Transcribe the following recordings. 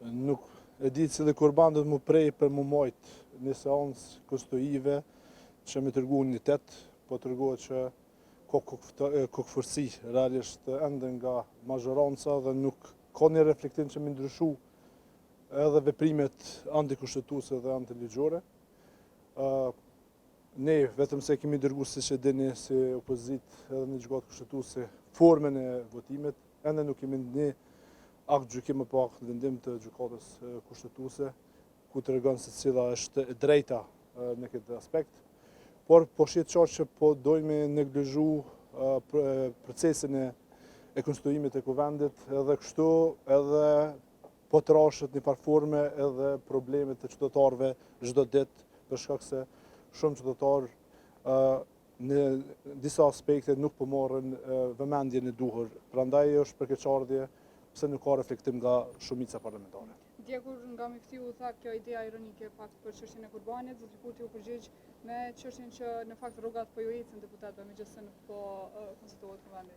Nuk e di cili kurban do të më prej për më mojt një seancë konstituive që me tërgu unitet, po tërguhet që kokëfërsi realisht ende nga mazhoranca dhe nuk ka një reflektim që me ndryshu edhe veprimet antikushtetuese dhe antiligjore. Ne vetëm se kemi dërgu si që dini si opozit edhe një gjykatë kushtetuese formën e votimit, ende nuk kemi një akt gjykim apo akt vendim të gjykatës kushtetuese, ku të regon se cila është e drejta në këtë aspekt, por po shihet qartë që po dojmë me neglizhu procesin e konstituimit të kuvendit, edhe kështu edhe po të rashët një parforme edhe problemet të qytetarëve çdo ditë, për shkak se shumë qytetarë në disa aspekte nuk po marrin vëmendjen e duhur. Prandaj është përkeqardhje pse nuk ka reflektim nga shumica parlamentare. Dje kur nga mi ftyu u tha kjo idea ironike pak për çështjen e Kurbanit, zoti Kurti u përgjigj me çështjen që në fakt rrogat po ju ecën deputetëve megjithëse nuk po konstituohet kuvendi.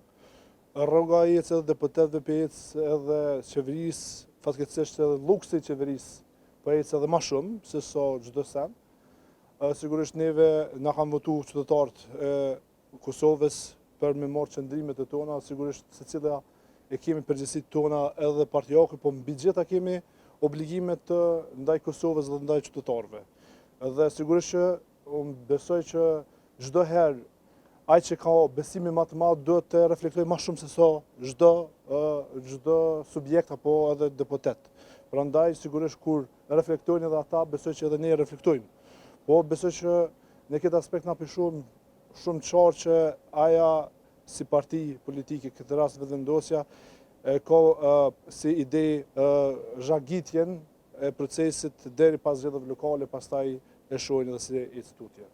Rroga ecë edhe deputetëve po ecë edhe qeverisë, fatkeqësisht edhe luksi i qeverisë po ecë edhe më shumë se sa çdo sen. Sigurisht neve na kanë votu qytetarët e Kosovës për me marrë qëndrimet e tona, sigurisht secila e kemi përgjegjësitë tona edhe partijake, po mbi gjitha kemi obligimet të ndaj Kosovës dhe ndaj qytetarëve. Dhe sigurisht që unë besoj që çdo herë ai që ka besimin më të madh duhet të reflektojë më shumë se sa çdo subjekt apo edhe deputet. Prandaj sigurisht kur reflektojnë edhe ata, besoj që edhe ne reflektojmë. Po besoj që në këtë aspekt na shumë qartë që aja si parti politike, këtë rast Vetëvendosja, ka si ide zhagitjen e procesit deri pas zgjedhjeve lokale, pastaj e shohin edhe si institutje.